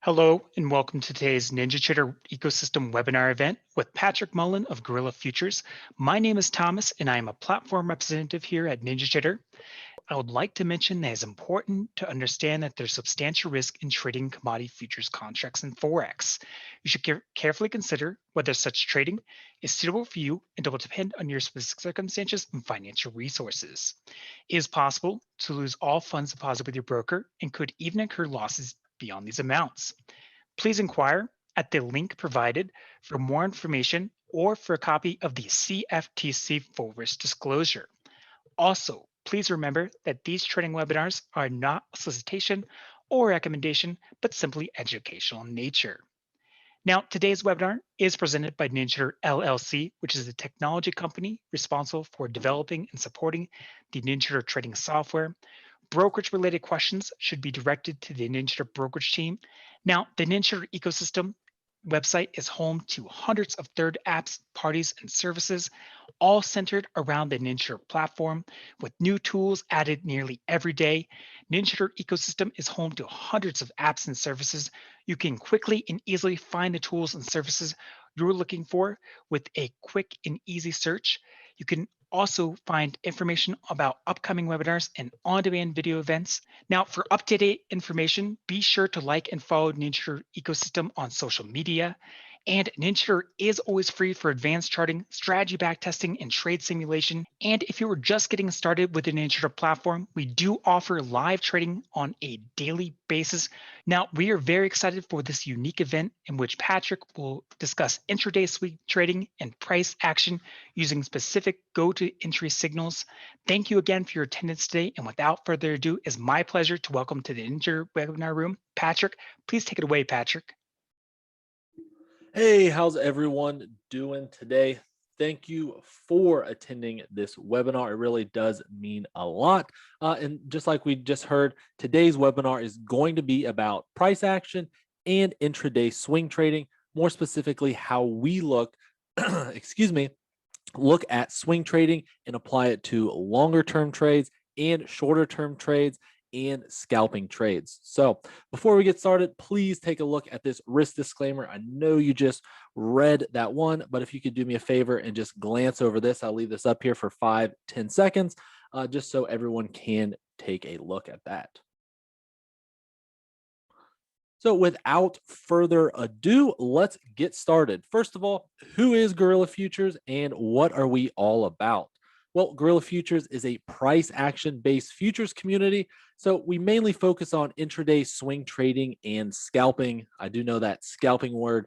Hello, and welcome to today's NinjaTrader Ecosystem webinar event with Patrick Mullin of Gorilla Futures. My name is Thomas, and I am a platform representative here at NinjaTrader. I would like to mention that it's important to understand that there's substantial risk in trading commodity futures contracts and Forex. You should carefully consider whether such trading is suitable for you and it will depend on your specific circumstances and financial resources. It is possible to lose all funds deposited with your broker and could even incur losses beyond these amounts. Please inquire at the link provided for more information or for a copy of the CFTC full risk disclosure. Also, please remember that these training webinars are not a solicitation or recommendation, but simply educational in nature. Now, today's webinar is presented by NinjaTrader LLC, which is a technology company responsible for developing and supporting the NinjaTrader trading software. Brokerage-related questions should be directed to the NinjaTrader brokerage team. Now, the NinjaTrader ecosystem website is home to hundreds of third apps, parties, and services, all centered around the NinjaTrader platform, with new tools added nearly every day. NinjaTrader ecosystem is home to hundreds of apps and services. You can quickly and easily find the tools and services you're looking for with a quick and easy search. You can also find information about upcoming webinars and on-demand video events. Now, for up-to-date information, be sure to like and follow NinjaTrader ecosystem on social media. And NinjaTrader is always free for advanced charting, strategy backtesting, and trade simulation. And if you are just getting started with the NinjaTrader platform, we do offer live trading on a daily basis. Now, we are very excited for this unique event in which Patrick will discuss intraday swing trading and price action using specific go-to-entry signals. Thank you again for your attendance today. And without further ado, it's my pleasure to welcome to the Ninja webinar room, Patrick. Please take it away, Patrick. Hey, how's everyone doing today? Thank you for attending this webinar. It really does mean a lot. And just like we just heard, today's webinar is going to be about price action and intraday swing trading, more specifically, how we look, excuse me, look at swing trading and apply it to longer term trades and shorter term trades and scalping trades. So before we get started, please take a look at this risk disclaimer. I know you just read that one, but if you could do me a favor and just glance over this, I'll leave this up here for 5-10 seconds, just so everyone can take a look at that. So without further ado, let's get started. First of all, who is Gorilla Futures and what are we all about? Well, Gorilla Futures is a price action based futures community. So we mainly focus on intraday swing trading and scalping. I do know that scalping word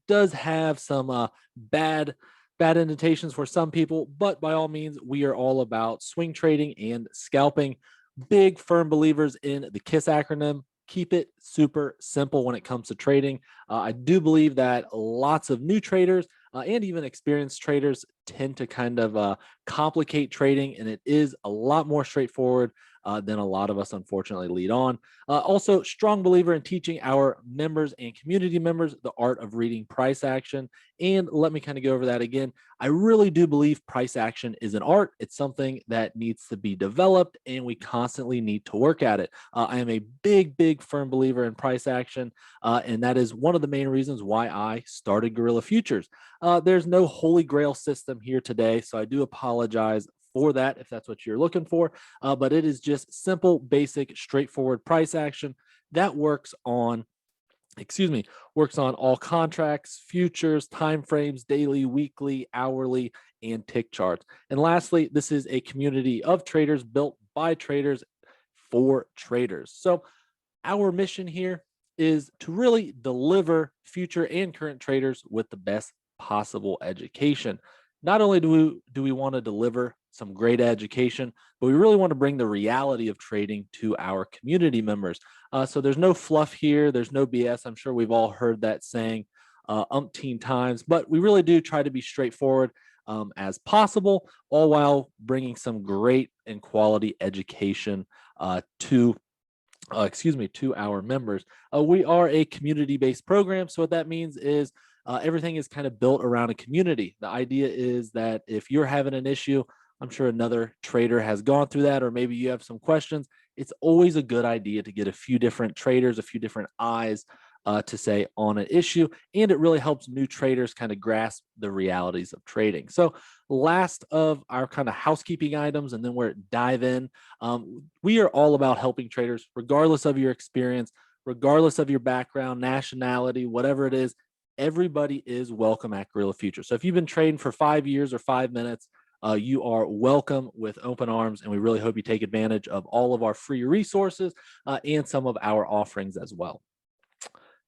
does have some bad indentations for some people, but by all means, we are all about swing trading and scalping. Big firm believers in the KISS acronym. Keep it super simple when it comes to trading. I do believe that lots of new traders and even experienced traders tend to kind of complicate trading, and it is a lot more straightforward than a lot of us unfortunately lead on. Also, strong believer in teaching our members and community members the art of reading price action. And let me kind of go over that again. I really do believe price action is an art. It's something that needs to be developed, and we constantly need to work at it. I am a big firm believer in price action, and that is one of the main reasons why I started Gorilla Futures. There's no holy grail system here today, so I do apologize for that if that's what you're looking for, but it is just simple, basic, straightforward price action that works on all contracts, futures, timeframes, daily, weekly, hourly, and tick charts. And lastly, this is a community of traders built by traders for traders. So our mission here is to really deliver future and current traders with the best possible education. Not only do we want to deliver some great education, but we really want to bring the reality of trading to our community members. So there's no fluff here. There's no BS. I'm sure we've all heard that saying umpteen times, but we really do try to be straightforward as possible, all while bringing some great and quality education to our members. We are a community-based program. So what that means is everything is kind of built around a community. The idea is that if you're having an issue, I'm sure another trader has gone through that, or maybe you have some questions. It's always a good idea to get a few different traders, a few different eyes to say on an issue, and it really helps new traders kind of grasp the realities of trading. So, last of our kind of housekeeping items, and then we're dive in. We are all about helping traders, regardless of your experience, regardless of your background, nationality, whatever it is. Everybody is welcome at Gorilla Future. So if you've been trading for 5 years or 5 minutes, you are welcome with open arms, and we really hope you take advantage of all of our free resources and some of our offerings as well.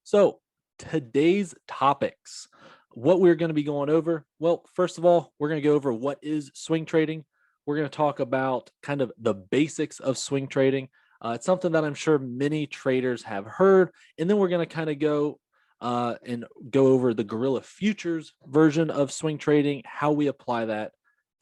So, today's topics, what we're going to be going over. Well, first of all, we're going to go over what is swing trading. We're going to talk about kind of the basics of swing trading. It's something that I'm sure many traders have heard. And then we're going to kind of go and go over the Gorilla Futures version of swing trading, how we apply that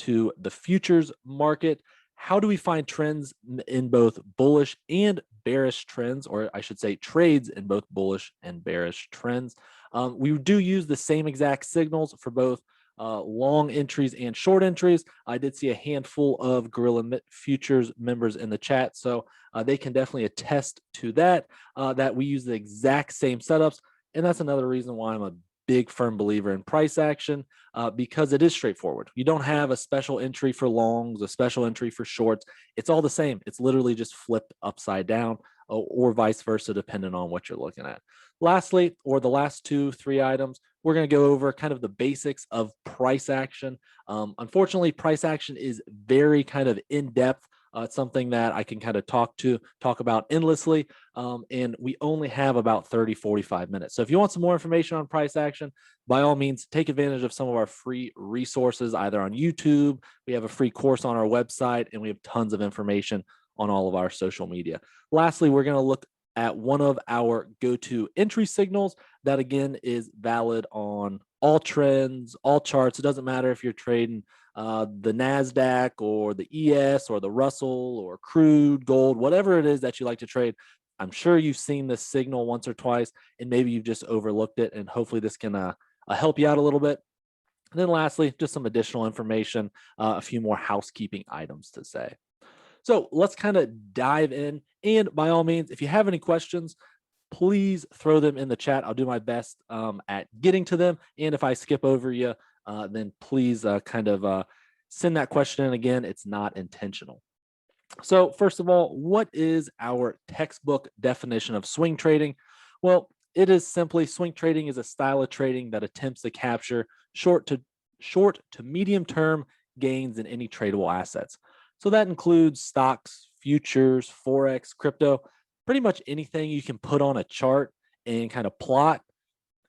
to the futures market. How do we find trends in both bullish and bearish trends, or I should say trades in both bullish and bearish trends? We do use the same exact signals for both long entries and short entries. I did see a handful of Gorilla Futures members in the chat, so they can definitely attest to that, that we use the exact same setups. And that's another reason why I'm a big firm believer in price action, because it is straightforward. You don't have a special entry for longs, a special entry for shorts. It's all the same. It's literally just flipped upside down, or vice versa, depending on what you're looking at. Lastly, or the last 2-3 items, we're going to go over kind of the basics of price action. Unfortunately, price action is very kind of in-depth. It's something that I can kind of talk about endlessly. And we only have about 30-45 minutes. So if you want some more information on price action, by all means, take advantage of some of our free resources, either on YouTube. We have a free course on our website, and we have tons of information on all of our social media. Lastly, we're going to look at one of our go-to entry signals that, again, is valid on all trends, all charts. It doesn't matter if you're trading the NASDAQ or the ES or the Russell or crude, gold, whatever it is that you like to trade. I'm sure you've seen this signal once or twice, and maybe you've just overlooked it, and hopefully this can help you out a little bit. And then lastly, just some additional information, a few more housekeeping items to say. So let's kind of dive in. And by all means, if you have any questions, please throw them in the chat. I'll do my best at getting to them. And if I skip over you, then please send that question in again. It's not intentional. So first of all, what is our textbook definition of swing trading? Well, it is simply swing trading is a style of trading that attempts to capture short to medium term gains in any tradable assets. So that includes stocks, futures, forex, crypto, pretty much anything you can put on a chart and kind of plot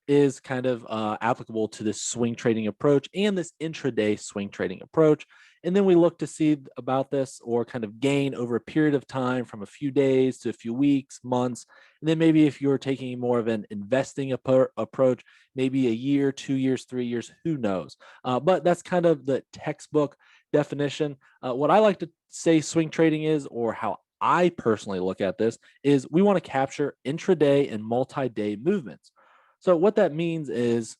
is kind of applicable to this swing trading approach and this intraday swing trading approach. And then we look to see about this, or kind of gain over a period of time from a few days to a few weeks, months. And then maybe if you're taking more of an investing approach, maybe a year, 2 years, 3 years, who knows? But that's kind of the textbook definition. What I like to say swing trading is, or how I personally look at this, is we want to capture intraday and multi-day movements. So what that means is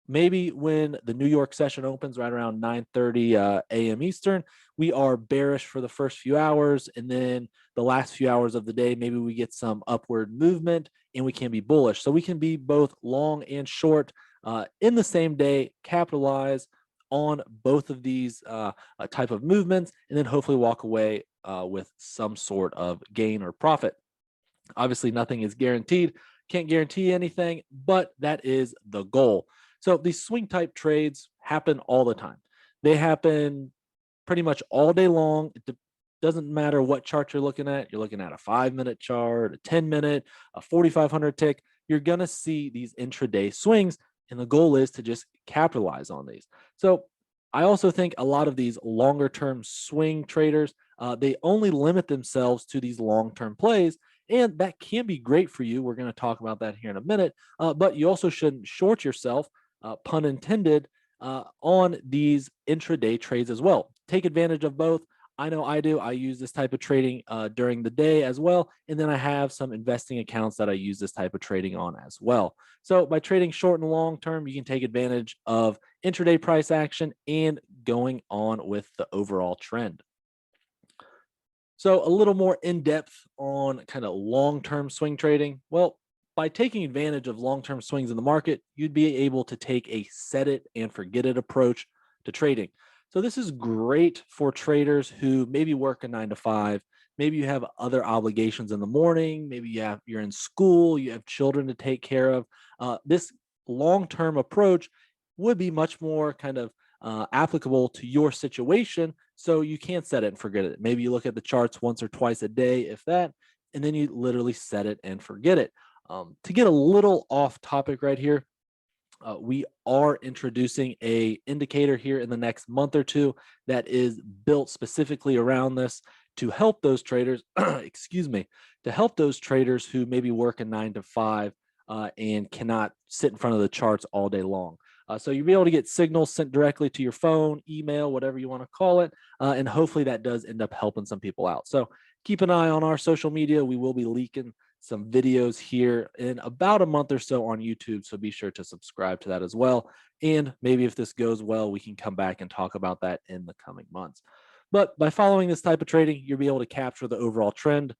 maybe when the New York session opens right around 9:30 a.m. Eastern, we are bearish for the first few hours, and then the last few hours of the day, maybe we get some upward movement and we can be bullish. So we can be both long and short in the same day, capitalize on both of these type of movements, and then hopefully walk away with some sort of gain or profit. Obviously, nothing is guaranteed. Can't guarantee anything, but that is the goal. So these swing type trades happen all the time. They happen pretty much all day long. It doesn't matter what chart you're looking at. You're looking at a 5-minute chart, a 10-minute, a 4,500 tick. You're going to see these intraday swings, and the goal is to just capitalize on these. So I also think a lot of these longer term swing traders, they only limit themselves to these long-term plays. And that can be great for you. We're going to talk about that here in a minute. But you also shouldn't short yourself, pun intended, on these intraday trades as well. Take advantage of both. I know I do. I use this type of trading during the day as well. And then I have some investing accounts that I use this type of trading on as well. So by trading short and long term, you can take advantage of intraday price action and going on with the overall trend. So a little more in depth on kind of long-term swing trading. Well, By taking advantage of long-term swings in the market, you'd be able to take a set it and forget it approach to trading. So this is great for traders who maybe work a 9 to 5. Maybe you have other obligations in the morning. Maybe you're in school, you have children to take care of. This long-term approach would be much more kind of applicable to your situation. So you can't set it and forget it. Maybe you look at the charts once or twice a day, if that, and then you literally set it and forget it. To get a little off topic right here, we are introducing a indicator here in the next month or two that is built specifically around this to help those traders, excuse me, to help those traders who maybe work a 9 to 5 and cannot sit in front of the charts all day long. So you'll be able to get signals sent directly to your phone, email, whatever you want to call it, and hopefully that does end up helping some people out. So keep an eye on our social media. We will be leaking some videos here in about a month or so on YouTube. So be sure to subscribe to that as well. And maybe if this goes well, we can come back and talk about that in the coming months. But by following this type of trading, you'll be able to capture the overall trend.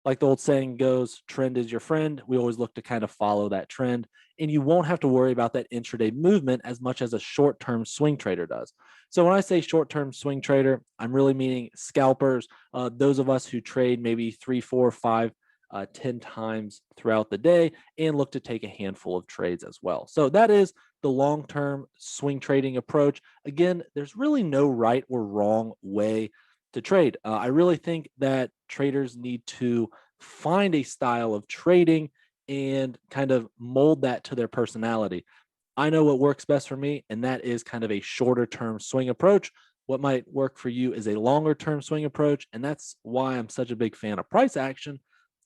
Like the old saying goes, trend is your friend. We always look to kind of follow that trend. And you won't have to worry about that intraday movement as much as a short-term swing trader does. So when I say short-term swing trader, I'm really meaning scalpers, those of us who trade maybe 3, 4, 5, 10 times throughout the day and look to take a handful of trades as well. So that is the long-term swing trading approach. Again, there's really no right or wrong way to trade. I really think that traders need to find a style of trading and kind of mold that to their personality. I know what works best for me, and that is kind of a shorter term swing approach. What might work for you is a longer term swing approach. And that's why I'm such a big fan of price action,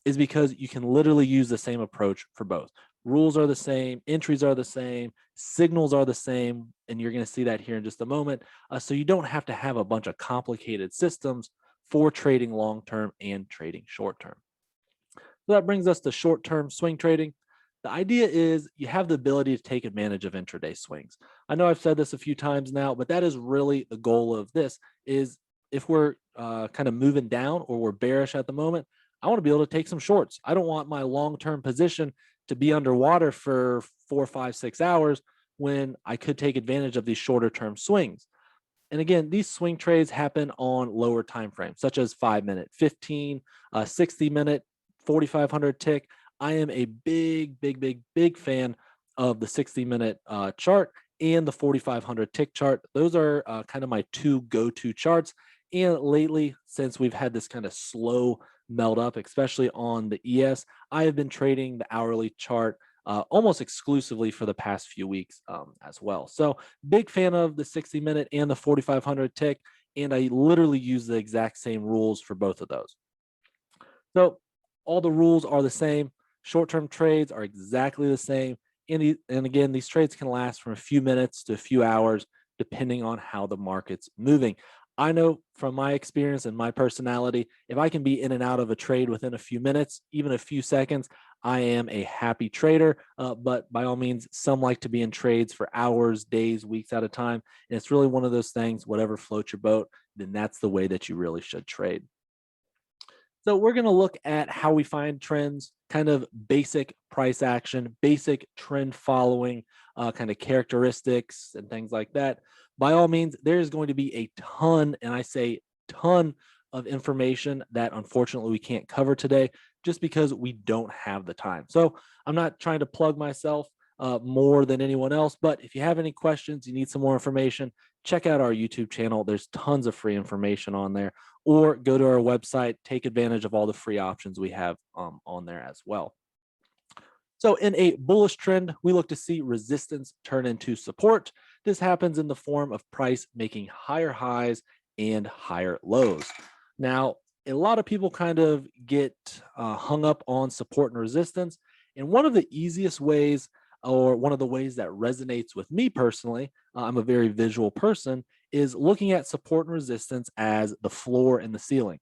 is because you can literally use the same approach for both. Rules are the same, entries are the same, signals are the same, and you're going to see that here in just a moment. So you don't have to have a bunch of complicated systems for trading long term and trading short term. So that brings us to short term swing trading. The idea is you have the ability to take advantage of intraday swings. I know I've said this a few times now, but that is really the goal of this. Is if we're kind of moving down or we're bearish at the moment, I want to be able to take some shorts. I don't want my long-term position to be underwater for 4, 5, 6 hours when I could take advantage of these shorter term swings. And again, these swing trades happen on lower time frames, such as 5-minute, 15, 60-minute, 4,500 tick. I am a big fan of the 60-minute chart and the 4,500 tick chart. Those are kind of my two go-to charts. And lately, since we've had this kind of slow melt up, especially on the ES, I have been trading the hourly chart almost exclusively for the past few weeks as well. So big fan of the 60-minute and the 4,500 tick. And I literally use the exact same rules for both of those. So all the rules are the same. Short-term trades are exactly the same. And again, these trades can last from a few minutes to a few hours, depending on how the market's moving. I know from my experience and my personality, if I can be in and out of a trade within a few minutes, even a few seconds, I am a happy trader. But by all means, some like to be in trades for hours, days, weeks at a time. And it's really one of those things, whatever floats your boat, then that's the way that you really should trade. So we're going to look at how we find trends, kind of basic price action, basic trend following, kind of characteristics and things like that. By all means, there's going to be a ton, and I say ton of information that unfortunately we can't cover today just because we don't have the time. So I'm not trying to plug myself more than anyone else, but if you have any questions, you need some more information, check out our YouTube channel. There's tons of free information on there, or go to our website, take advantage of all the free options we have on there as well. So in a bullish trend, we look to see resistance turn into support. This happens in the form of price making higher highs and higher lows. Now, a lot of people kind of get hung up on support and resistance. And one of the easiest ways, or one of the ways that resonates with me personally, I'm a very visual person, is looking at support and resistance as the floor and the ceiling.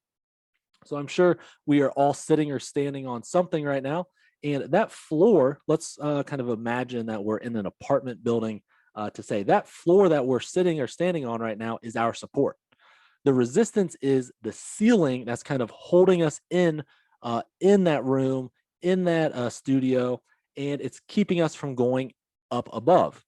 So I'm sure we are all sitting or standing on something right now. And that floor, let's kind of imagine that we're in an apartment building to say that floor that we're sitting or standing on right now is our support. The resistance is the ceiling that's kind of holding us in that room, in that studio, and it's keeping us from going up above.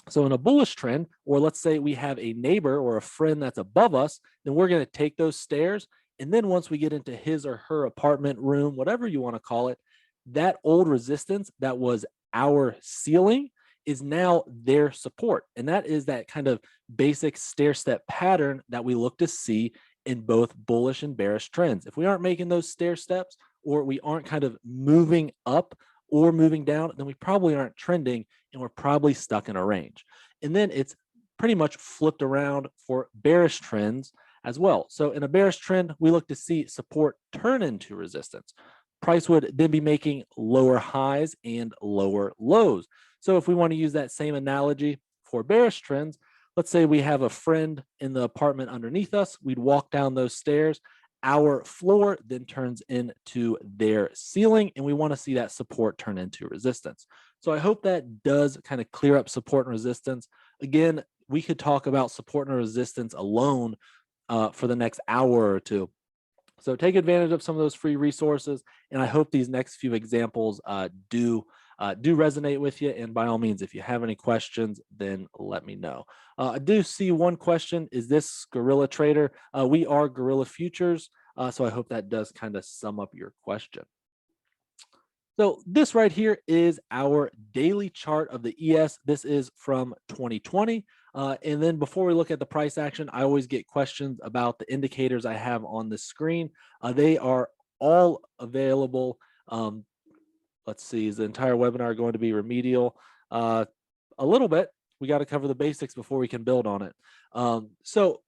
So in a bullish trend, or let's say we have a neighbor or a friend that's above us, then we're going to take those stairs. And then once we get into his or her apartment room, whatever you want to call it, that old resistance that was our ceiling is now their support. And that is that kind of basic stair step pattern that we look to see in both bullish and bearish trends. If we aren't making those stair steps, or we aren't kind of moving up or moving down, then we probably aren't trending and we're probably stuck in a range. And then it's pretty much flipped around for bearish trends as well. So in a bearish trend, we look to see support turn into resistance. Price would then be making lower highs and lower lows. So if we want to use that same analogy for bearish trends, let's say we have a friend in the apartment underneath us, we'd walk down those stairs. Our floor then turns into their ceiling, and we want to see that support turn into resistance. So I hope that does kind of clear up support and resistance. Again, we could talk about support and resistance alone for the next hour or two. So take advantage of some of those free resources, and I hope these next few examples do resonate with you. And by all means, if you have any questions, then let me know. I do see one question: is this Gorilla Trader? We are Gorilla Futures, so I hope that does kind of sum up your question. So this right here is our daily chart of the ES. This is from 2020. And then before we look at the price action, I always get questions about the indicators I have on the screen. They are all available. Let's see, is the entire webinar going to be remedial? A little bit. We got to cover the basics before we can build on it. So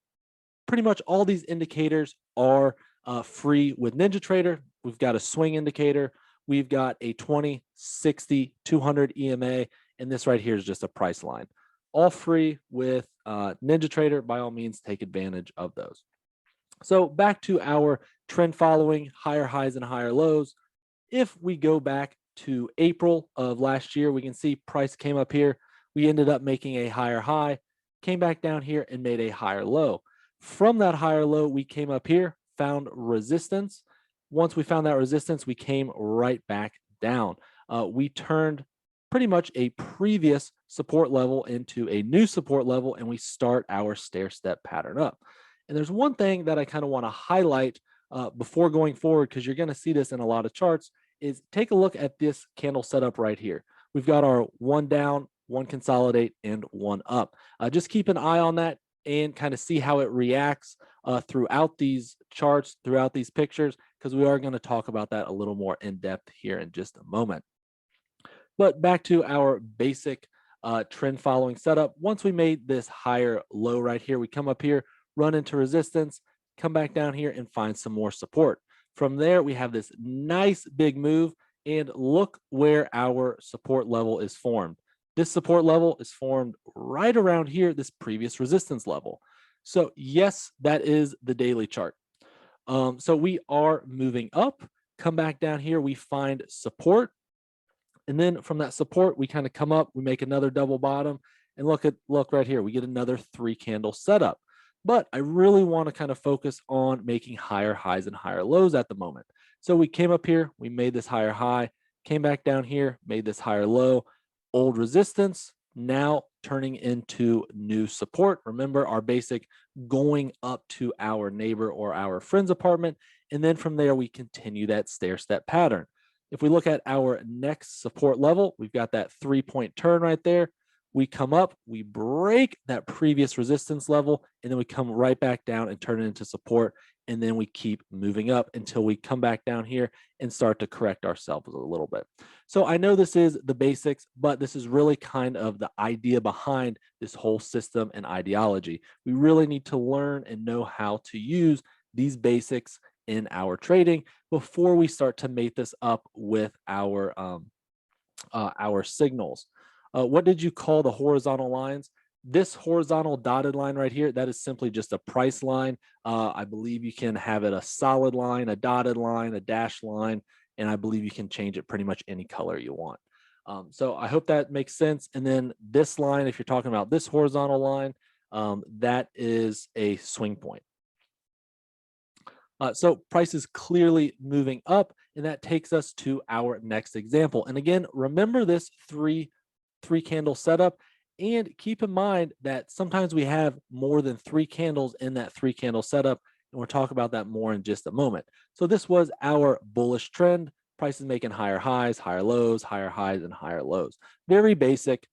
pretty much all these indicators are free with NinjaTrader. We've got a swing indicator. We've got a 20, 60, 200 EMA, and this right here is just a price line. All free with NinjaTrader. By all means, take advantage of those. So back to our trend following, higher highs and higher lows. If we go back to April of last year, we can see price came up here. We ended up making a higher high, came back down here and made a higher low. From that higher low, we came up here, found resistance. Once we found that resistance, we came right back down. We turned pretty much a previous support level into a new support level, and we start our stair step pattern up. And there's one thing that I kind of want to highlight before going forward, because you're going to see this in a lot of charts, is take a look at this candle setup right here. We've got our one down, one consolidate, and one up. Just keep an eye on that and kind of see how it reacts throughout these charts, throughout these pictures, because we are going to talk about that a little more in depth here in just a moment. But back to our basic trend following setup. Once we made this higher low right here, we come up here, run into resistance, come back down here and find some more support. From there, we have this nice big move, and look where our support level is formed. This support level is formed right around here, this previous resistance level. So yes, that is the daily chart. So we are moving up, come back down here, we find support. And then from that support, we kind of come up, we make another double bottom, and look right here, we get another 3 candle setup. But I really want to kind of focus on making higher highs and higher lows at the moment. So we came up here, we made this higher high, came back down here, made this higher low, old resistance, now turning into new support. Remember our basic going up to our neighbor or our friend's apartment. And then from there, we continue that stair step pattern. If we look at our next support level, we've got that 3-point turn right there. We come up, we break that previous resistance level, and then we come right back down and turn it into support. And then we keep moving up until we come back down here and start to correct ourselves a little bit. So I know this is the basics, but this is really kind of the idea behind this whole system and ideology. We really need to learn and know how to use these basics in our trading before we start to mate this up with our signals. What did you call the horizontal lines? This horizontal dotted line right here, that is simply just a price line. I believe you can have it a solid line, a dotted line, a dashed line, and I believe you can change it pretty much any color you want. So I hope that makes sense. And then this line, if you're talking about this horizontal line, that is a swing point. So price is clearly moving up, And that takes us to our next example. And again, remember this three candle setup. And keep in mind that sometimes we have more than 3 candles in that 3 candle setup. And we'll talk about that more in just a moment. So this was our bullish trend. Prices making higher highs, higher lows, higher highs, and higher lows. Very basic.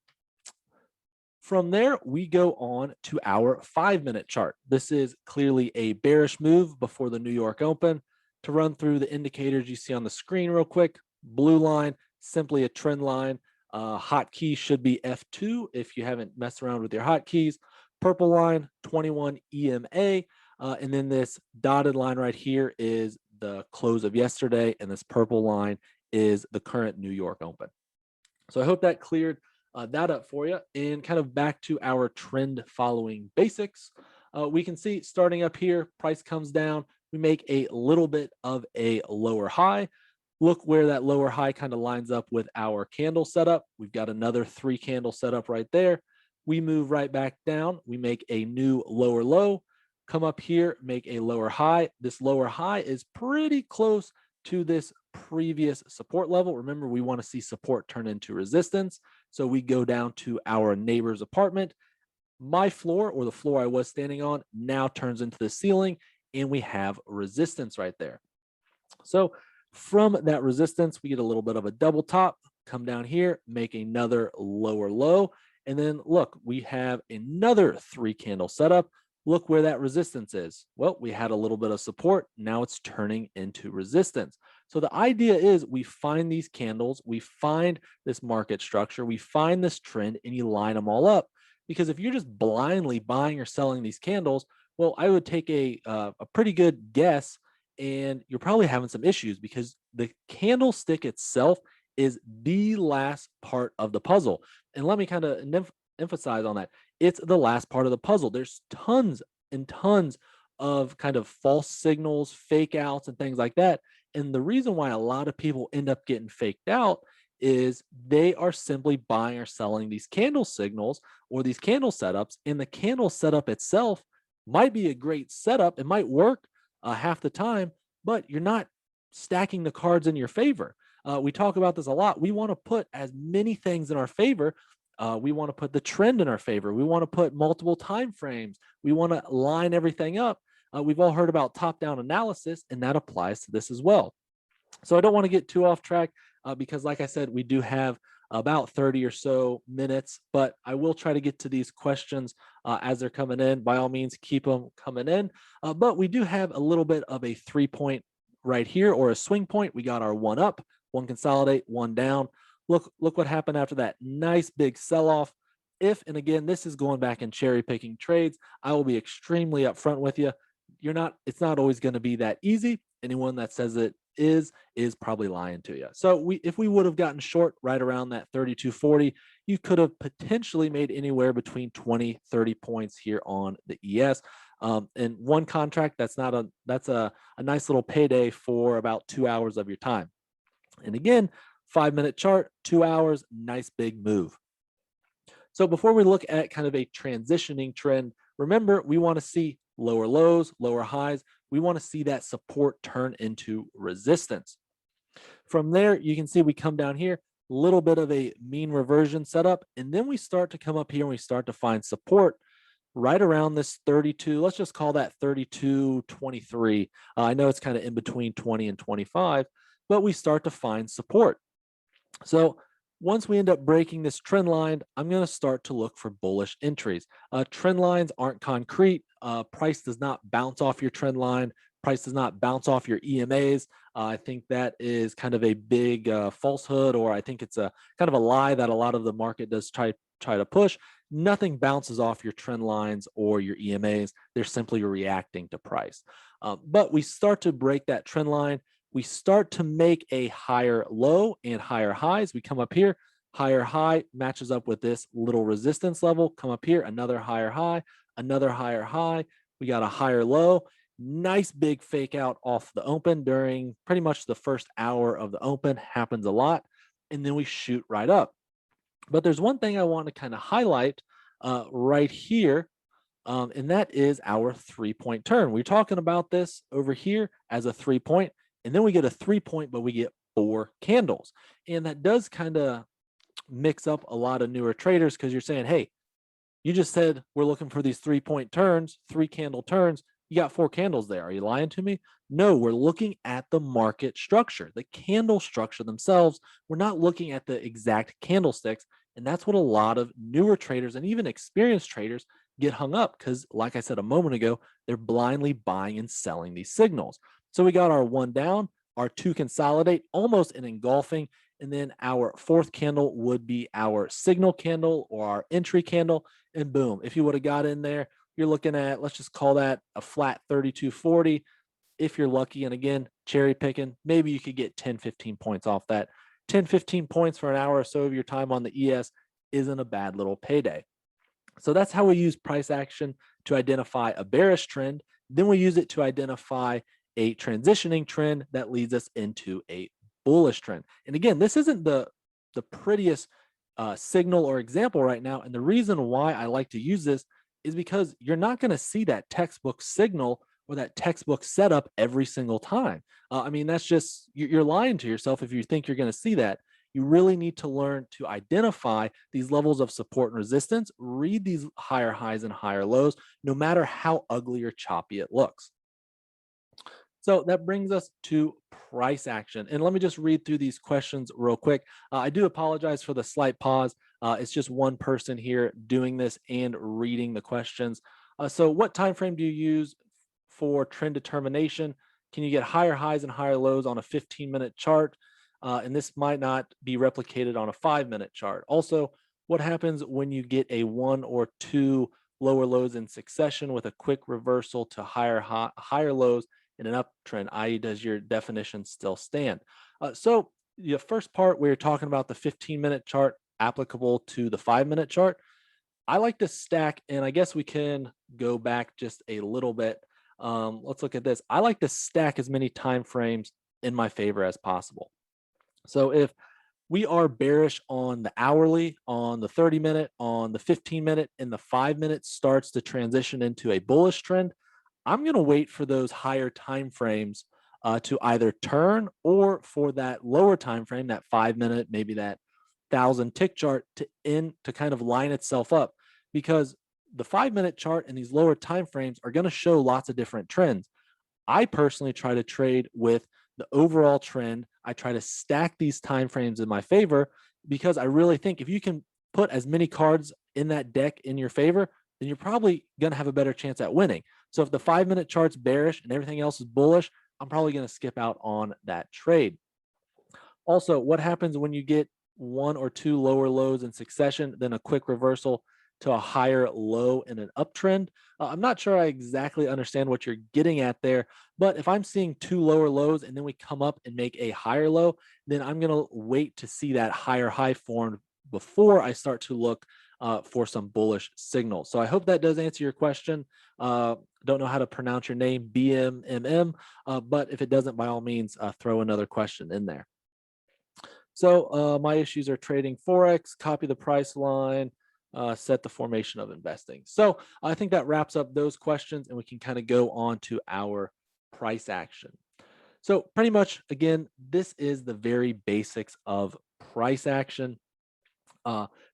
From there, we go on to our 5-minute chart. This is clearly a bearish move before the New York Open. To run through the indicators you see on the screen real quick, blue line, simply a trend line. Hotkey should be F2 if you haven't messed around with your hotkeys. Purple line, 21 EMA. And then this dotted line right here is the close of yesterday. And this purple line is the current New York Open. So I hope that cleared that up for you. And kind of back to our trend following basics. We can see starting up here, price comes down. We make a little bit of a lower high. Look where that lower high kind of lines up with our candle setup. We've got another 3 candle setup right there. We move right back down. We make a new lower low, come up here, make a lower high. This lower high is pretty close to this previous support level. Remember, we want to see support turn into resistance. So we go down to our neighbor's apartment. My floor, or the floor I was standing on, now turns into the ceiling, and we have resistance right there. So from that resistance, we get a little bit of a double top, come down here, make another lower low. And then look, we have another 3 candle setup. Look where that resistance is. Well, we had a little bit of support. Now it's turning into resistance. So the idea is we find these candles, we find this market structure, we find this trend, and you line them all up. Because if you're just blindly buying or selling these candles, well, I would take a pretty good guess, and you're probably having some issues because the candlestick itself is the last part of the puzzle. And let me kind of emphasize on that. It's the last part of the puzzle. There's tons and tons of kind of false signals, fake outs, and things like that. And the reason why a lot of people end up getting faked out is they are simply buying or selling these candle signals or these candle setups. And the candle setup itself might be a great setup. It might work half the time, but you're not stacking the cards in your favor. We talk about this a lot. We want to put as many things in our favor. We want to put the trend in our favor. We want to put multiple time frames. We want to line everything up. We've all heard about top-down analysis, and that applies to this as well. So I don't want to get too off track because, like I said, we do have about 30 or so minutes, but I will try to get to these questions as they're coming in. By all means, keep them coming in. But we do have a little bit of a 3-point right here, or a swing point. We got our one up, one consolidate, one down. Look what happened after that. Nice big sell-off. If, and again, this is going back and cherry picking trades, I will be extremely upfront with you. It's not always going to be that easy. Anyone that says it is probably lying to you. So if we would have gotten short right around that 32.40, you could have potentially made anywhere between 20, 30 points here on the ES. And one contract, that's a nice little payday for about 2 hours of your time. And again, 5-minute chart, 2 hours, nice big move. So before we look at kind of a transitioning trend, remember, we want to see lower lows, lower highs. We want to see that support turn into resistance. From there, you can see we come down here, a little bit of a mean reversion setup, and then we start to come up here and we start to find support right around this 32. Let's just call that 32.23. I know it's kind of in between 20 and 25, but we start to find support. So once we end up breaking this trend line, I'm going to start to look for bullish entries. Trend lines aren't concrete. Price does not bounce off your trend line. Price does not bounce off your EMAs. I think that is kind of a big falsehood, or I think it's a kind of a lie that a lot of the market does try to push. Nothing bounces off your trend lines or your EMAs. They're simply reacting to price. But we start to break that trend line. We start to make a higher low and higher highs. We come up here, higher high matches up with this little resistance level. Come up here, another higher high, another higher high. We got a higher low. Nice big fake out off the open during pretty much the first hour of the open. Happens a lot. And then we shoot right up. But there's one thing I want to kind of highlight right here, and that is our 3-point turn. We're talking about this over here as a 3-point. And then we get a 3-point, but we get 4 candles. And that does kind of mix up a lot of newer traders because you're saying, hey, you just said we're looking for these 3-point turns, 3-candle turns. You got 4 candles there. Are you lying to me? No, we're looking at the market structure, the candle structure themselves. We're not looking at the exact candlesticks. And that's what a lot of newer traders and even experienced traders get hung up because, like I said a moment ago, they're blindly buying and selling these signals. So we got our 1 down, our 2 consolidate, almost an engulfing. And then our 4th candle would be our signal candle or our entry candle. And boom, if you would have got in there, you're looking at, let's just call that a flat 32.40. If you're lucky, and again, cherry picking, maybe you could get 10, 15 points off that. 10, 15 points for an hour or so of your time on the ES isn't a bad little payday. So that's how we use price action to identify a bearish trend. Then we use it to identify a transitioning trend that leads us into a bullish trend. And again, this isn't the prettiest signal or example right now. And the reason why I like to use this is because you're not going to see that textbook signal or that textbook setup every single time. I mean, that's just, you're lying to yourself if you think you're going to see that. You really need to learn to identify these levels of support and resistance, read these higher highs and higher lows, no matter how ugly or choppy it looks. So that brings us to price action. And let me just read through these questions real quick. I do apologize for the slight pause. It's just one person here doing this and reading the questions. So what time frame do you use for trend determination? Can you get higher highs and higher lows on a 15-minute chart? And this might not be replicated on a 5-minute chart. Also, what happens when you get a 1 or 2 lower lows in succession with a quick reversal to higher lows in an uptrend, i.e., does your definition still stand? So the first part, we're talking about the 15-minute chart applicable to the 5-minute chart. I like to stack, and I guess we can go back just a little bit. Let's look at this. I like to stack as many time frames in my favor as possible. So if we are bearish on the hourly, on the 30-minute, on the 15-minute, and the 5-minute starts to transition into a bullish trend, I'm going to wait for those higher time frames to either turn or for that lower time frame, that 5-minute, maybe that 1,000 tick chart to kind of line itself up, because the 5-minute chart and these lower time frames are going to show lots of different trends. I personally try to trade with the overall trend. I try to stack these time frames in my favor because I really think if you can put as many cards in that deck in your favor, then you're probably going to have a better chance at winning. So if the 5-minute chart's bearish and everything else is bullish, I'm probably going to skip out on that trade. Also, what happens when you get 1 or 2 lower lows in succession, then a quick reversal to a higher low in an uptrend? I'm not sure I exactly understand what you're getting at there, but if I'm seeing 2 lower lows and then we come up and make a higher low, then I'm going to wait to see that higher high formed before I start to look for some bullish signals. So I hope that does answer your question. Don't know how to pronounce your name, BMMM, but if it doesn't, by all means, throw another question in there. So my issues are trading Forex, copy the price line, set the formation of investing. So I think that wraps up those questions and we can kind of go on to our price action. So pretty much, again, this is the very basics of price action.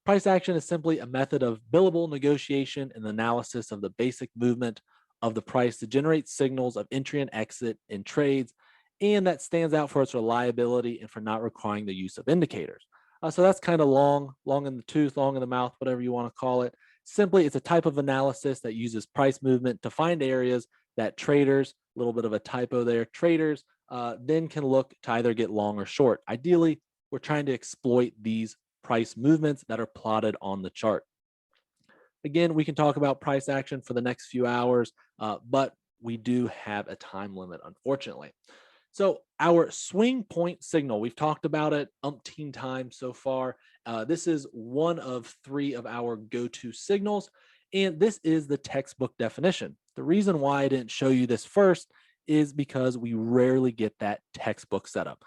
Price action is simply a method of billable negotiation and analysis of the basic movement of the price to generate signals of entry and exit in trades, and that stands out for its reliability and for not requiring the use of indicators. So that's kind of long in the tooth, long in the mouth, whatever you want to call it. Simply, it's a type of analysis that uses price movement to find areas that traders, a little bit of a typo there, traders then can look to either get long or short. Ideally, we're trying to exploit these price movements that are plotted on the chart. Again, we can talk about price action for the next few hours, but we do have a time limit, unfortunately. So our swing point signal, we've talked about it umpteen times so far. This is one of 3 of our go-to signals, and this is the textbook definition. The reason why I didn't show you this first is because we rarely get that textbook setup.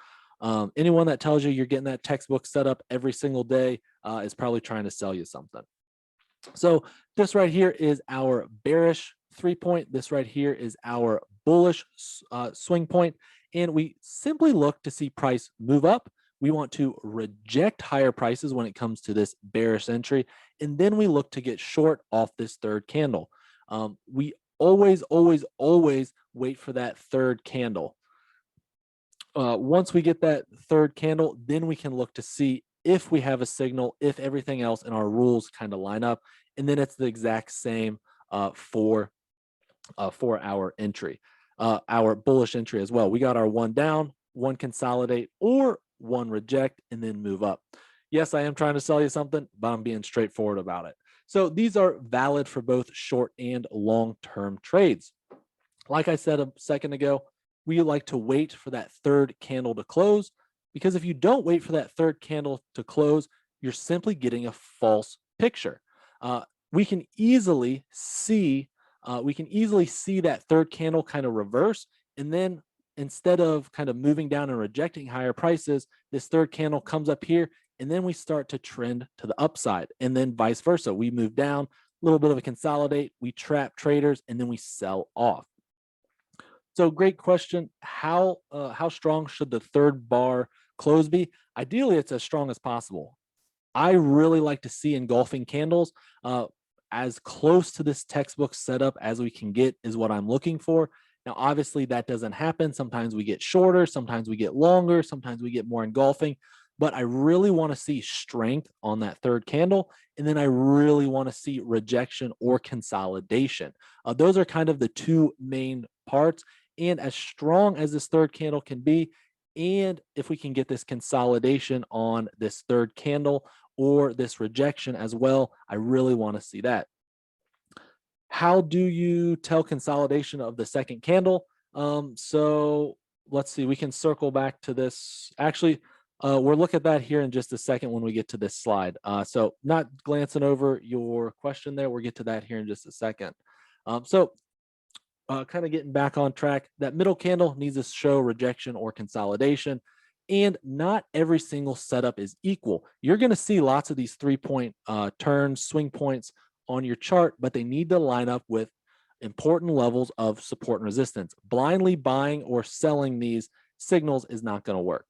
Anyone that tells you you're getting that textbook setup every single day is probably trying to sell you something. So this right here is our bearish 3-point. This right here is our bullish swing point, and we simply look to see price move up. We want to reject higher prices when it comes to this bearish entry, and then we look to get short off this third candle. We always, always, always wait for that third candle. Once we get that third candle, then we can look to see if we have a signal, if everything else in our rules kind of line up, and then it's the exact same for our entry, our bullish entry as well. We got our one down, one consolidate, or one reject, and then move up. Yes, I am trying to sell you something, but I'm being straightforward about it. So these are valid for both short and long-term trades. Like I said a second ago, we like to wait for that third candle to close, because if you don't wait for that third candle to close, you're simply getting a false picture. We can easily see that third candle kind of reverse, and then instead of kind of moving down and rejecting higher prices, this third candle comes up here, and then we start to trend to the upside, and then vice versa. We move down, a little bit of a consolidate, we trap traders, and then we sell off. So great question. How strong should the third bar close be? Ideally, it's as strong as possible. I really like to see engulfing candles. As close to this textbook setup as we can get is what I'm looking for. Now, obviously, that doesn't happen. Sometimes we get shorter, sometimes we get longer, sometimes we get more engulfing. But I really want to see strength on that third candle. And then I really want to see rejection or consolidation. Those are kind of the two main parts. And as strong as this third candle can be, and if we can get this consolidation on this third candle or this rejection as well, I really want to see that. How do you tell consolidation of the second candle? So let's see, we can circle back to this. Actually, we'll look at that here in just a second when we get to this slide. So not glancing over your question there, we'll get to that here in just a second. Kind of getting back on track, that middle candle needs to show rejection or consolidation, and not every single setup is equal. You're going to see lots of these 3-point turns, swing points on your chart, but they need to line up with important levels of support and resistance. Blindly buying or selling these signals is not going to work.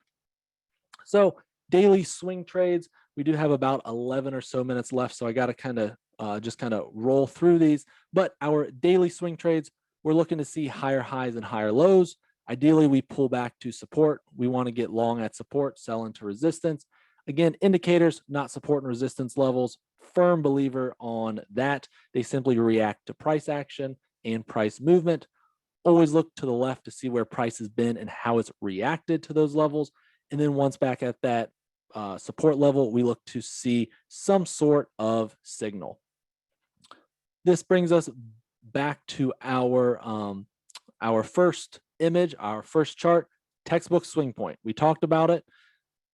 So daily swing trades, we do have about 11 or so minutes left, so I got to kind of roll through these. But our daily swing trades, we're looking to see higher highs and higher lows. Ideally, we pull back to support. We want to get long at support, sell into resistance. Again, indicators, not support and resistance levels. Firm believer on that. They simply react to price action and price movement. Always look to the left to see where price has been and how it's reacted to those levels. And then once back at that support level, we look to see some sort of signal. This brings us back to our first image, our first chart, textbook swing point. We talked about it.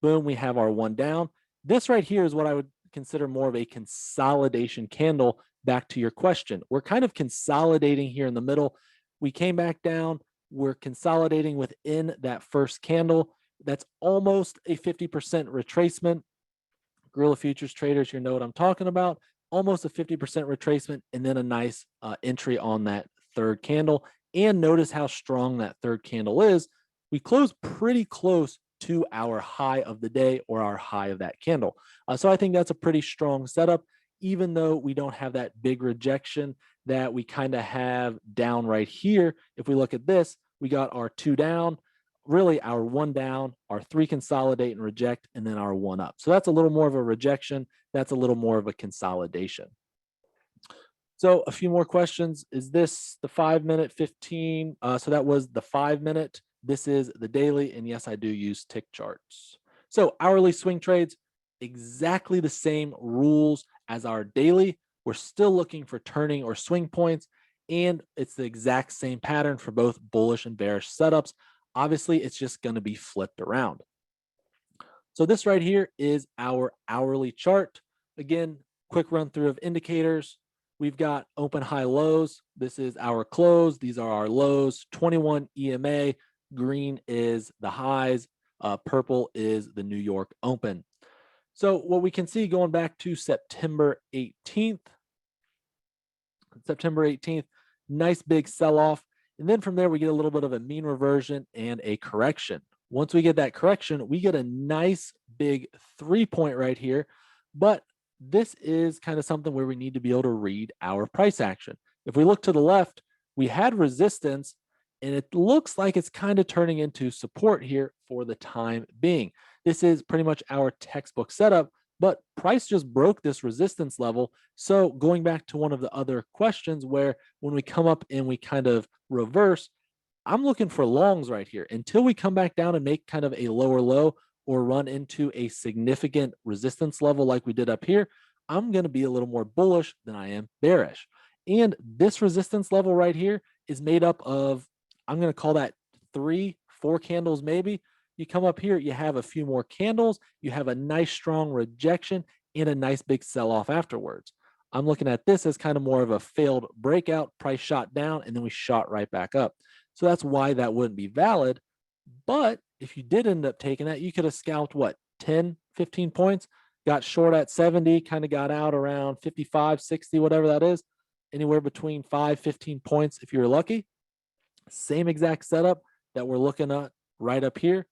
Boom, we have our one down. This right here is what I would consider more of a consolidation candle. Back to your question, we're kind of consolidating here in the middle. We came back down. We're consolidating within that first candle. That's almost a 50% retracement. Guerrilla futures traders, you know what I'm talking about. Almost a 50% retracement, and then a nice entry on that third candle. And notice how strong that third candle is. We closed pretty close to our high of the day or our high of that candle. So I think that's a pretty strong setup, even though we don't have that big rejection that we kind of have down right here. If we look at this, we got our two down, really our one down, our three consolidate and reject, and then our one up. So that's a little more of a rejection. That's a little more of a consolidation. So a few more questions. Is this the 5-minute, 15? So that was the 5-minute. This is the daily. And yes, I do use tick charts. So hourly swing trades, exactly the same rules as our daily. We're still looking for turning or swing points. And it's the exact same pattern for both bullish and bearish setups. Obviously, it's just going to be flipped around. So this right here is our hourly chart. Again, quick run through of indicators. We've got open high lows. This is our close. These are our lows. 21 EMA. Green is the highs. Purple is the New York Open. So what we can see going back to September 18th, nice big sell-off. And then from there, we get a little bit of a mean reversion and a correction. Once we get that correction, we get a nice big 3 point right here. But this is kind of something where we need to be able to read our price action. If we look to the left, we had resistance and it looks like it's kind of turning into support here for the time being. This is pretty much our textbook setup, but price just broke this resistance level. So going back to one of the other questions where when we come up and we kind of reverse, I'm looking for longs right here until we come back down and make kind of a lower low or run into a significant resistance level like we did up here. I'm going to be a little more bullish than I am bearish. And this resistance level right here is made up of, I'm going to call that 3, 4 candles maybe. You come up here, you have a few more candles, you have a nice strong rejection and a nice big sell off afterwards. I'm looking at this as kind of more of a failed breakout, price shot down, and then we shot right back up. So that's why that wouldn't be valid. But if you did end up taking that, you could have scalped what, 10, 15 points, got short at 70, kind of got out around 55, 60, whatever that is, anywhere between 5, 15 points if you're lucky. Same exact setup that we're looking at right up here.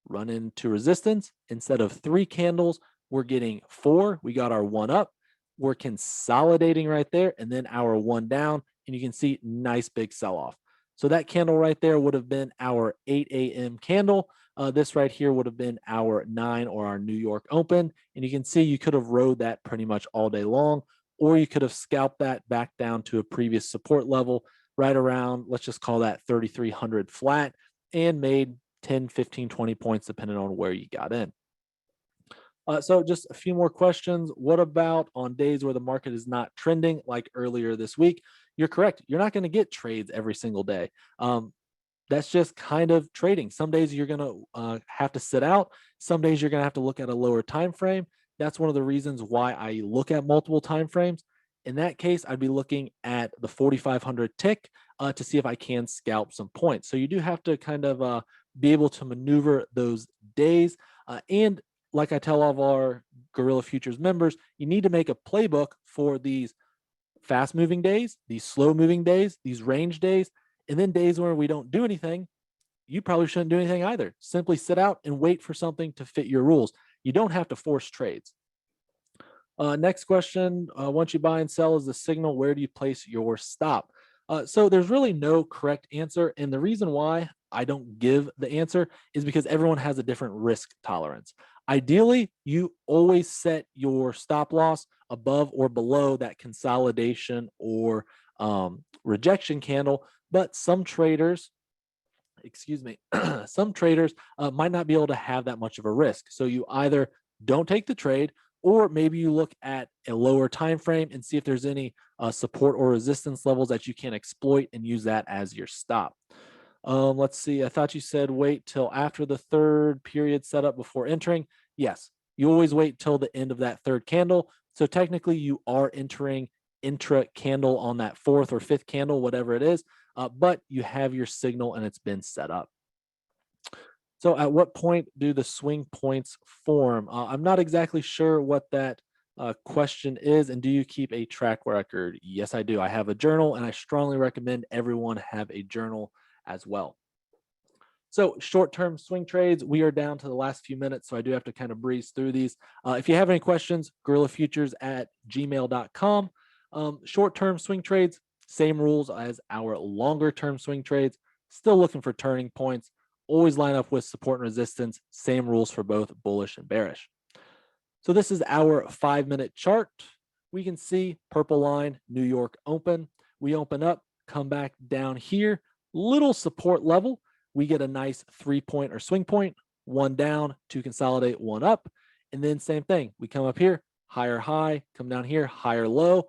Run into resistance. Instead of 3 candles, we're getting 4. We got our 1 up. We're consolidating right there and then our 1 down. And you can see nice big sell off. So that candle right there would have been our 8 a.m. candle. This right here would have been our 9 or our New York open. And you can see you could have rode that pretty much all day long, or you could have scalped that back down to a previous support level right around, let's just call that 3,300 flat, and made 10, 15, 20 points depending on where you got in. So just a few more questions. What about on days where the market is not trending like earlier this week? You're correct. You're not going to get trades every single day. That's just kind of trading. Some days you're going to have to sit out. Some days you're going to have to look at a lower time frame. That's one of the reasons why I look at multiple time frames. In that case, I'd be looking at the 4,500 tick to see if I can scalp some points. So you do have to kind of be able to maneuver those days. And like I tell all of our Guerrilla Futures members, you need to make a playbook for these fast moving days, these slow moving days, these range days, and then days where we don't do anything. You probably shouldn't do anything either. Simply sit out and wait for something to fit your rules. You don't have to force trades. Next question, once you buy and sell is the signal, where do you place your stop? So there's really no correct answer. And the reason why I don't give the answer is because everyone has a different risk tolerance. Ideally, you always set your stop loss above or below that consolidation or rejection candle. But some traders, excuse me, some traders might not be able to have that much of a risk. So you either don't take the trade, or maybe you look at a lower time frame and see if there's any support or resistance levels that you can exploit and use that as your stop. Let's see. I thought you said wait till after the third period setup before entering. Yes, you always wait till the end of that third candle. So technically, you are entering intra candle on that fourth or fifth candle, whatever it is, but you have your signal and it's been set up. So at what point do the swing points form? I'm not exactly sure what that question is. And do you keep a track record? Yes, I do. I have a journal and I strongly recommend everyone have a journal as well. So short-term swing trades, we are down to the last few minutes, so I do have to kind of breeze through these. If you have any questions, guerrillafutures@gmail.com. Short-term swing trades, same rules as our longer-term swing trades. Still looking for turning points. Always line up with support and resistance. Same rules for both bullish and bearish. So this is our 5-minute chart. We can see purple line, New York open. We open up, come back down here, little support level. We get a nice 3-point or swing point, 1 down, 2 consolidate, 1 up. And then same thing. We come up here, higher high, come down here, higher low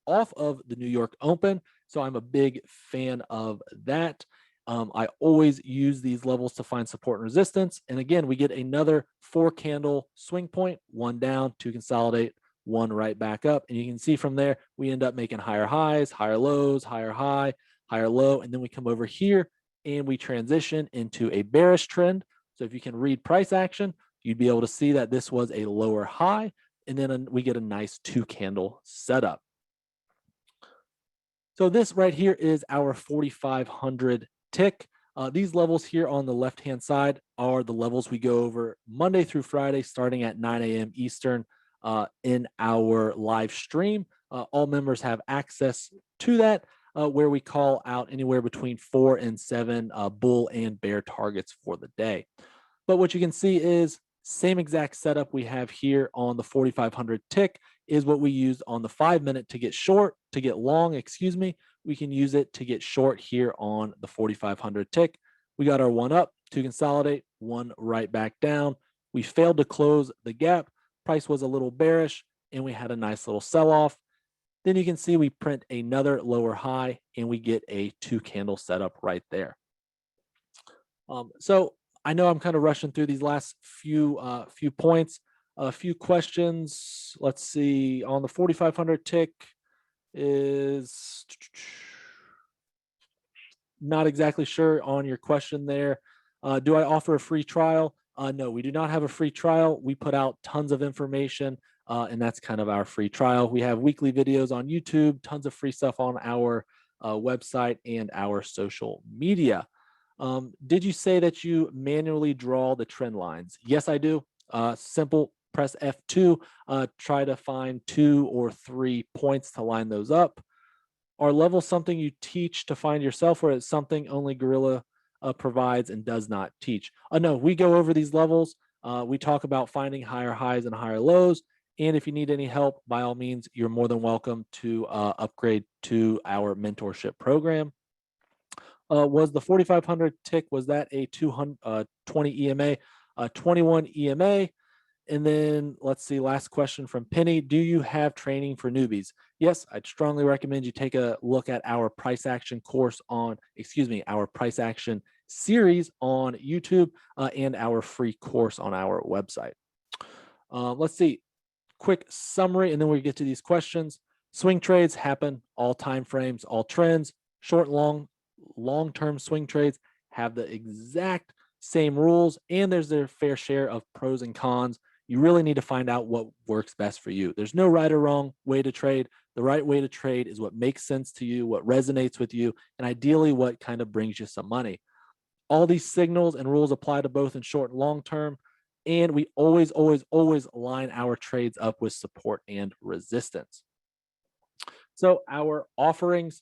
off of the New York open. So I'm a big fan of that. I always use these levels to find support and resistance. And again, we get another 4 candle swing point, 1 down, 2 consolidate, 1 right back up. And you can see from there, we end up making higher highs, higher lows, higher high, higher low. And then we come over here and we transition into a bearish trend. So if you can read price action, you'd be able to see that this was a lower high. And then we get a nice 2 candle setup. So this right here is our 4,500 tick. These levels here on the left-hand side are the levels we go over Monday through Friday, starting at 9 a.m. Eastern in our live stream. All members have access to that, where we call out anywhere between 4 and 7 bull and bear targets for the day. But what you can see is same exact setup we have here on the 4,500 tick is what we use on the 5 minute to get short, to get long, excuse me. We can use it to get short here on the 4,500 tick. We got our one up to consolidate, one right back down. We failed to close the gap. Price was a little bearish and we had a nice little sell off. Then you can see we print another lower high and we get a 2 candle setup right there. So I know I'm kind of rushing through these last few points, a few questions. Let's see. On the 4,500 tick is not exactly sure on your question there. Do I offer a free trial? No, we do not have a free trial. We put out tons of information, and that's kind of our free trial. We have weekly videos on YouTube, tons of free stuff on our website and our social media. Did you say that you manually draw the trend lines? Yes, I do. Simple, press F2, try to find 2 or 3 points to line those up. Are levels something you teach to find yourself, or is something only Gorilla provides and does not teach? No, we go over these levels. We talk about finding higher highs and higher lows. And if you need any help, by all means, you're more than welcome to upgrade to our mentorship program. Was the 4,500 tick, was that a 220 EMA, 21 EMA? And then let's see, last question from Penny. Do you have training for newbies? Yes, I'd strongly recommend you take a look at our price action course on, our price action series on YouTube and our free course on our website. Let's see, quick summary, and then we get to these questions. Swing trades happen, all time frames, all trends. Short, long-term swing trades have the exact same rules, and there's their fair share of pros and cons. You really need to find out what works best for you. There's no right or wrong way to trade. The right way to trade is what makes sense to you, what resonates with you, and ideally what kind of brings you some money. All these signals and rules apply to both in short and long term, and we always line our trades up with support and resistance. So our offerings,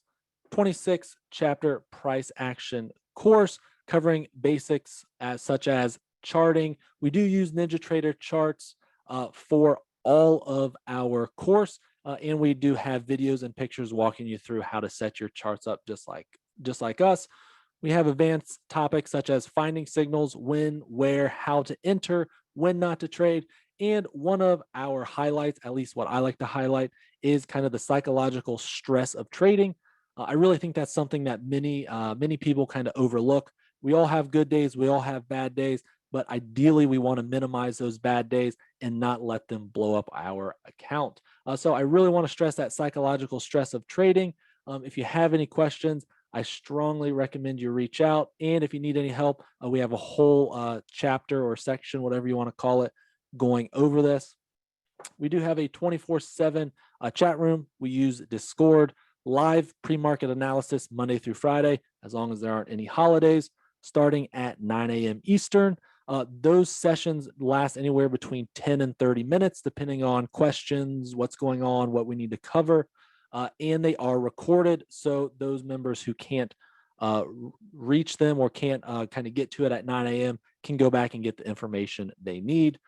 26 chapter price action course covering basics such as charting. We do use NinjaTrader charts for all of our course, and we do have videos and pictures walking you through how to set your charts up just like us. We have advanced topics such as finding signals, when, where, how to enter, when not to trade. And one of our highlights, at least what I like to highlight, is kind of the psychological stress of trading. I really think that's something that many people kind of overlook. We all have good days, we all have bad days, but ideally we want to minimize those bad days and not let them blow up our account. So I really want to stress that psychological stress of trading. If you have any questions, I strongly recommend you reach out. And if you need any help, we have a whole chapter or section, whatever you want to call it, going over this. We do have a 24/7 chat room. We use Discord, live pre-market analysis Monday through Friday, as long as there aren't any holidays, starting at 9 a.m. Eastern. Those sessions last anywhere between 10 and 30 minutes, depending on questions, what's going on, what we need to cover. And they are recorded, so those members who can't reach them or can't kind of get to it at 9 a.m. can go back and get the information they need.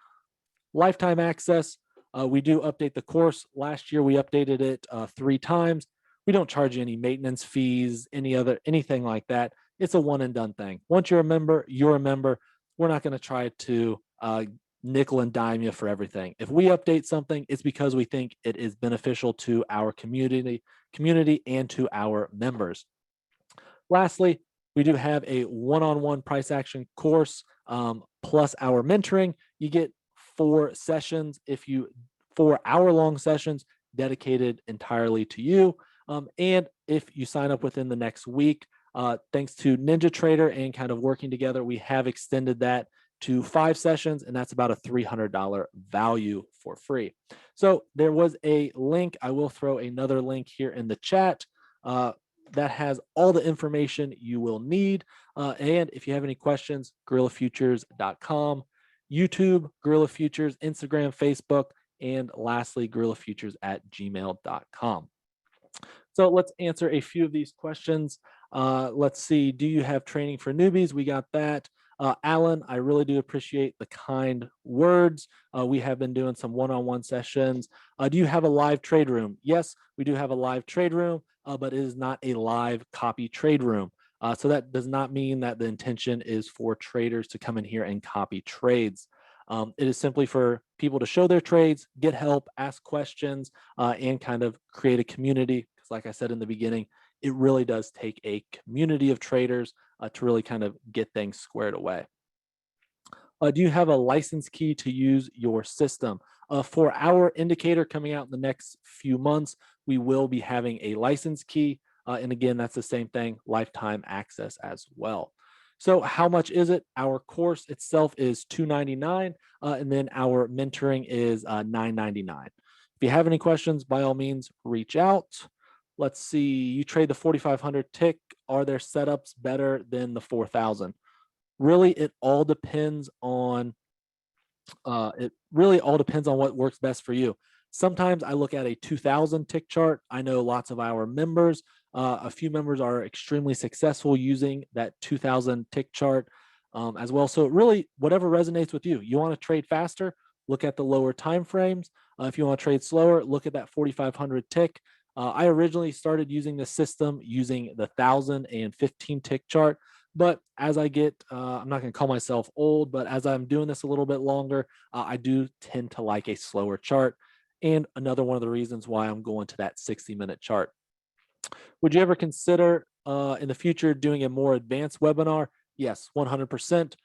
Lifetime access. We do update the course. Last year, we updated it 3 times. We don't charge you any maintenance fees, anything like that. It's a one and done thing. Once you're a member, you're a member. We're not going to try to nickel and dime you for everything. If we update something, it's because we think it is beneficial to our community and to our members. Lastly, we do have a one-on-one price action course plus our mentoring. You get 4 sessions, 4-hour-long sessions dedicated entirely to you. And if you sign up within the next week, thanks to NinjaTrader and kind of working together, we have extended that to 5 sessions, and that's about a $300 value for free. So there was a link. I will throw another link here in the chat. That has all the information you will need. And if you have any questions, gorillafutures.com, YouTube, Gorilla Futures, Instagram, Facebook, and lastly, gorillafutures@gmail.com. So let's answer a few of these questions. Let's see. Do you have training for newbies? We got that. Alan, I really do appreciate the kind words. We have been doing some one-on-one sessions. Do you have a live trade room? Yes, we do have a live trade room, but it is not a live copy trade room. So that does not mean that the intention is for traders to come in here and copy trades. It is simply for people to show their trades, get help, ask questions, and kind of create a community. Because, like I said in the beginning, it really does take a community of traders to really kind of get things squared away. Do you have a license key to use your system? For our indicator coming out in the next few months, we will be having a license key. And again, that's the same thing, lifetime access as well. So how much is it? Our course itself is $299, and then our mentoring is $999. If you have any questions, by all means, reach out. Let's see, you trade the 4,500 tick. Are there setups better than the 4,000? Really, it all depends on what works best for you. Sometimes I look at a 2000 tick chart. I know lots of our members, a few members are extremely successful using that 2000 tick chart as well. So really, whatever resonates with you. You want to trade faster, look at the lower time frames. If you want to trade slower, look at that 4,500 tick. I originally started using the system using the 1015 tick chart. But as I get, I'm not going to call myself old, but as I'm doing this a little bit longer, I do tend to like a slower chart. And another one of the reasons why I'm going to that 60-minute chart. Would you ever consider in the future doing a more advanced webinar? Yes, 100%.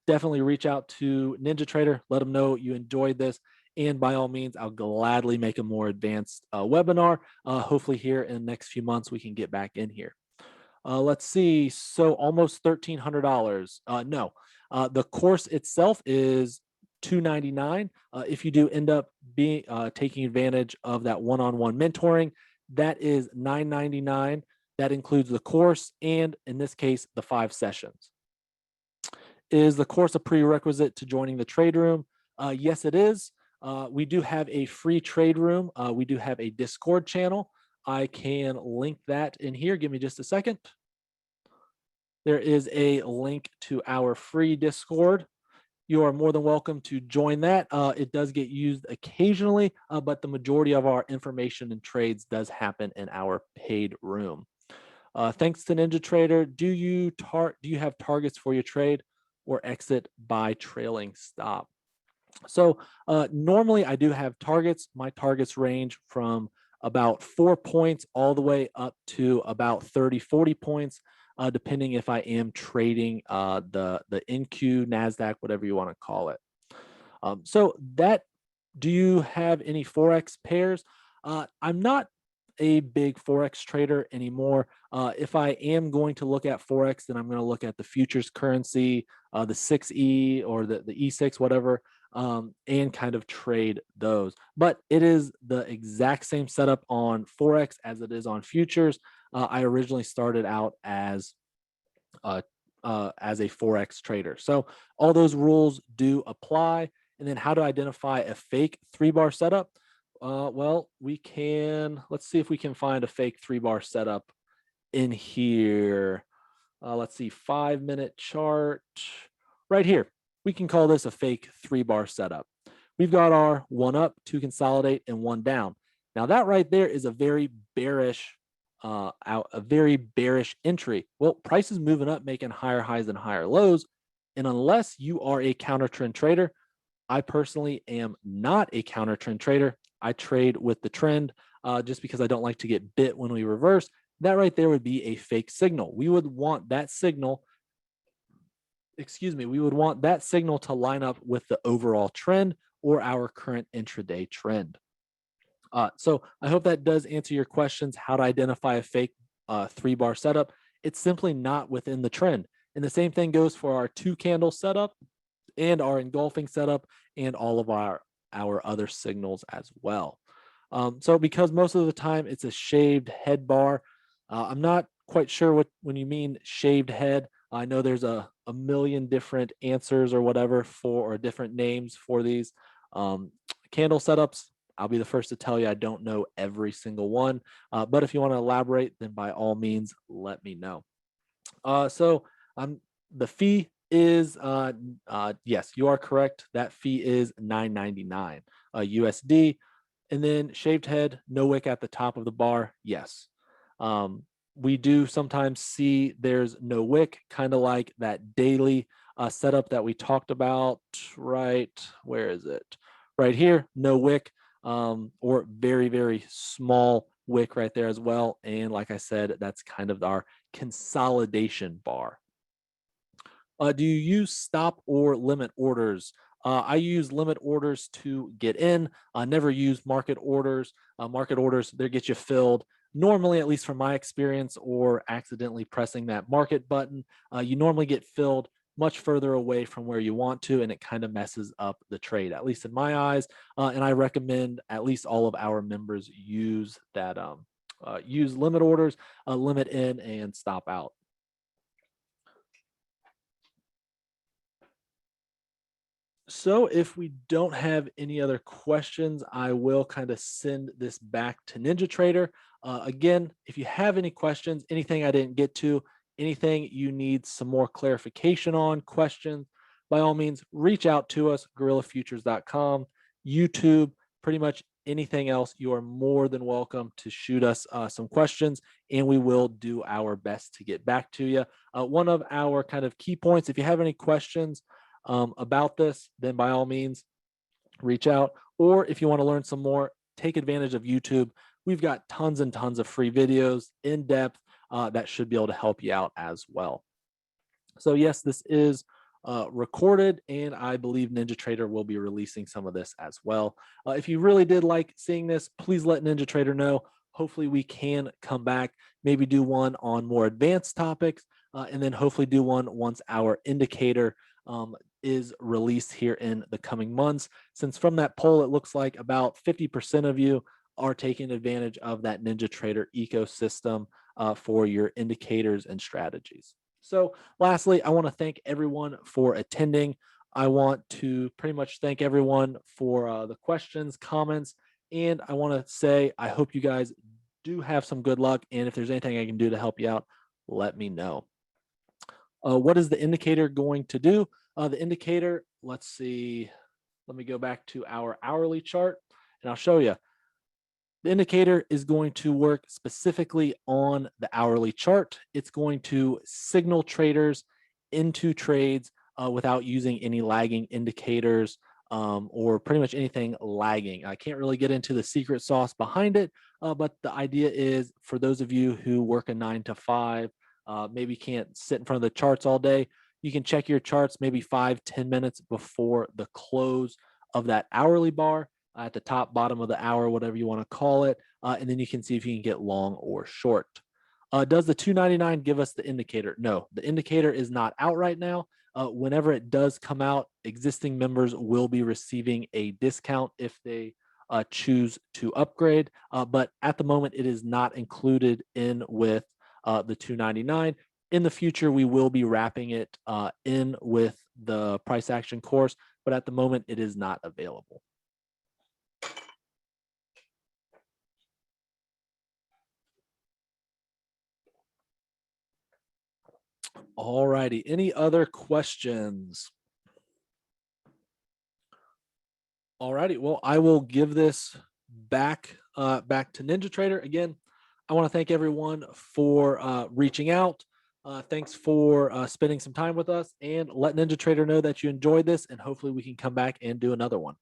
Definitely reach out to NinjaTrader. Let them know you enjoyed this. And by all means, I'll gladly make a more advanced webinar. Hopefully here in the next few months, we can get back in here. Let's see. So almost $1,300. No, the course itself is $299. If you do end up being taking advantage of that one-on-one mentoring, that is $999. That includes the course and, in this case, the 5 sessions. Is the course a prerequisite to joining the trade room? Yes, it is. We do have a free trade room. We do have a Discord channel. I can link that in here. Give me just a second. There is a link to our free Discord. You are more than welcome to join that. It does get used occasionally, but the majority of our information and trades does happen in our paid room. Thanks to NinjaTrader. Do you have targets for your trade or exit by trailing stop? So normally I do have targets. My targets range from about 4 points all the way up to about 30, 40 points, depending if I am trading the NQ, NASDAQ, whatever you want to call it. Do you have any Forex pairs? I'm not a big Forex trader anymore. If I am going to look at Forex, then I'm going to look at the futures currency, the 6E or the E6, whatever, and kind of trade those. But it is the exact same setup on Forex as it is on futures. I originally started out as a Forex trader. So all those rules do apply. And then how to identify a fake 3-bar setup? Well, let's see if we can find a fake 3-bar setup in here. Let's see, 5-minute chart right here. We can call this a fake 3-bar setup. We've got our 1 up, 2 consolidate, and 1 down. Now that right there is a very bearish entry. Well, price is moving up, making higher highs and higher lows. And unless you are a counter trend trader, I personally am not a counter trend trader. I trade with the trend just because I don't like to get bit when we reverse. That right there would be a fake signal. We would want that signal, to line up with the overall trend or our current intraday trend. So I hope that does answer your questions, how to identify a fake 3-bar setup. It's simply not within the trend. And the same thing goes for our 2-candle setup and our engulfing setup and all of our other signals as well. So because most of the time it's a shaved head bar, I'm not quite sure what when you mean shaved head. I know there's a million different answers or whatever for or different names for these candle setups. I'll be the first to tell you I don't know every single one, but if you want to elaborate, then by all means let me know. So the fee is yes, you are correct. That fee is 9.99 USD, and then shaved head, no wick at the top of the bar. Yes, um, we do sometimes see there's no wick, kind of like that daily setup that we talked about. Right, where is it? Right here, no wick, or very small wick right there as well. And like I said, that's kind of our consolidation bar. Do you use stop or limit orders? I use limit orders to get in. I never use market orders. Market orders, they get you filled. Normally, at least from my experience, or accidentally pressing that market button, you normally get filled much further away from where you want to, and it kind of messes up the trade, at least in my eyes. And I recommend at least all of our members use that. Use limit orders, limit in and stop out. So if we don't have any other questions, I will kind of send this back to NinjaTrader. Again, if you have any questions, anything I didn't get to, anything you need some more clarification on, questions, by all means, reach out to us, gorillafutures.com, YouTube, pretty much anything else. You are more than welcome to shoot us some questions, and we will do our best to get back to you. One of our kind of key points, if you have any questions, about this, then by all means, reach out. Or if you want to learn some more, take advantage of YouTube. We've got tons and tons of free videos in depth that should be able to help you out as well. So yes, this is recorded, and I believe NinjaTrader will be releasing some of this as well. If you really did like seeing this, please let NinjaTrader know. Hopefully we can come back, maybe do one on more advanced topics, and then hopefully do one once our indicator is released here in the coming months. Since from that poll, it looks like about 50% of you are taking advantage of that NinjaTrader ecosystem for your indicators and strategies. So lastly, I want to thank everyone for attending. I want to pretty much thank everyone for the questions, comments, and I want to say I hope you guys do have some good luck. And if there's anything I can do to help you out, let me know. What is the indicator going to do? The indicator, let's see, let me go back to our hourly chart and I'll show you. The indicator is going to work specifically on the hourly chart. It's going to signal traders into trades without using any lagging indicators or pretty much anything lagging. I can't really get into the secret sauce behind it, but the idea is for those of you who work a 9 to 5, maybe can't sit in front of the charts all day, you can check your charts maybe 5-10 minutes before the close of that hourly bar at the top, bottom of the hour, whatever you want to call it. And then you can see if you can get long or short. Does the 299 give us the indicator? No, the indicator is not out right now. Whenever it does come out, existing members will be receiving a discount if they choose to upgrade. But at the moment, it is not included in with the 299. In the future, we will be wrapping it in with the price action course, but at the moment, it is not available. All righty. Any other questions? All righty. Well, I will give this back back to NinjaTrader. Again, I want to thank everyone for reaching out. Thanks for spending some time with us, and let NinjaTrader know that you enjoyed this, and hopefully we can come back and do another one.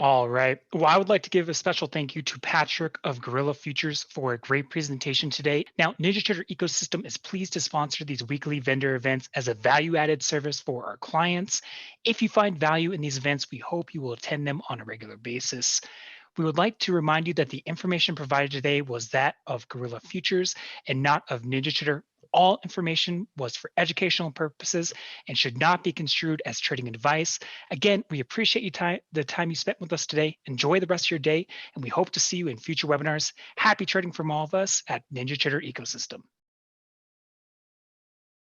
All right. Well, I would like to give a special thank you to Patrick of Gorilla Futures for a great presentation today. Now, NinjaTrader Ecosystem is pleased to sponsor these weekly vendor events as a value-added service for our clients. If you find value in these events, we hope you will attend them on a regular basis. We would like to remind you that the information provided today was that of Gorilla Futures and not of NinjaTrader All information was for educational purposes and should not be construed as trading advice. Again, we appreciate the time you spent with us today. Enjoy the rest of your day, and we hope to see you in future webinars. Happy trading from all of us at NinjaTrader Ecosystem.